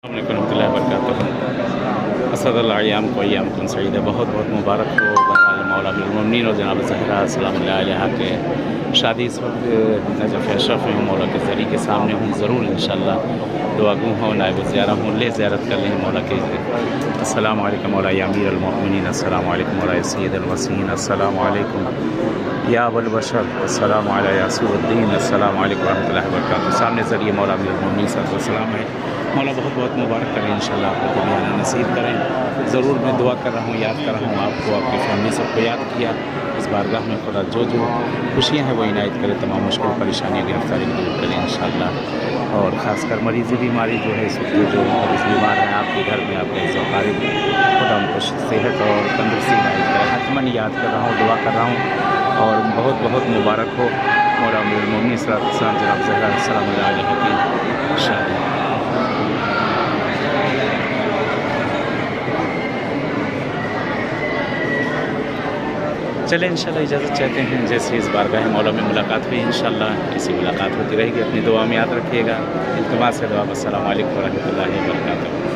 السلام علیکم ورحمۃ اللہ وبرکاتہ۔ اسد اللہ ایام کو ایام کن سعیدہ، بہت بہت مبارک ہو بہرحال مولا امیر المومنین اور جناب زہرا سلام اللہ علیہ کے شادی۔ اس وقت نجف اشرف میں ہوں، مولا کے ذریعے کے سامنے ہوں، ضرور انشاءاللہ دعا گو ہوں، نائب زیارہ ہوں، لے زیارت کر لیں مولا کے۔ السلام علیکم مولا یا امیر المومنین، السلام علیکم مولا سید الوسین، السلام علیکم یا ابو البشر، السلام علیہ یاسر الدین، السلام علیکم ورحمۃ اللہ وبرکاتہ۔ سامنے ذریعے مولا امیر المومنین صلی اللہ علیہ وسلم ہے، مولا بہت بہت مبارک کریں انشاءاللہ، آپ کو بھی نصیب کریں۔ ضرور میں دعا کر رہا ہوں، یاد کر رہا ہوں آپ کو، آپ کی فیملی سب کو یاد کیا اس بارگاہ میں۔ خدا جو خوشیاں ہیں وہ عنایت کرے، تمام مشکل پریشانیاں گرفتاری دور کریں انشاءاللہ۔ اور خاص کر مریضی بیماری جو ہے اس وقت جو بیمار ہیں آپ کے گھر میں، آپ کے اقارب، خدا ان کو صحت اور تندرستی عنایت کرے۔ حتماً یاد کر رہا ہوں، دعا کر رہا ہوں، اور بہت بہت مبارک ہو مولا امیر المومنین صلی اللہ علیہ وسلم جناب زہرا سلام اللہ علیہ کی شادی۔ چلیں انشاءاللہ اجازت چاہتے ہیں، جیسے اس بارگاہ مولا میں ملاقات ہوئی انشاءاللہ کسی ملاقات ہوتی رہے گی، اپنی دعا میں یاد رکھیے گا۔ التماس ہے دعا۔ السلام علیکم ورحمۃ اللہ وبرکاتہ۔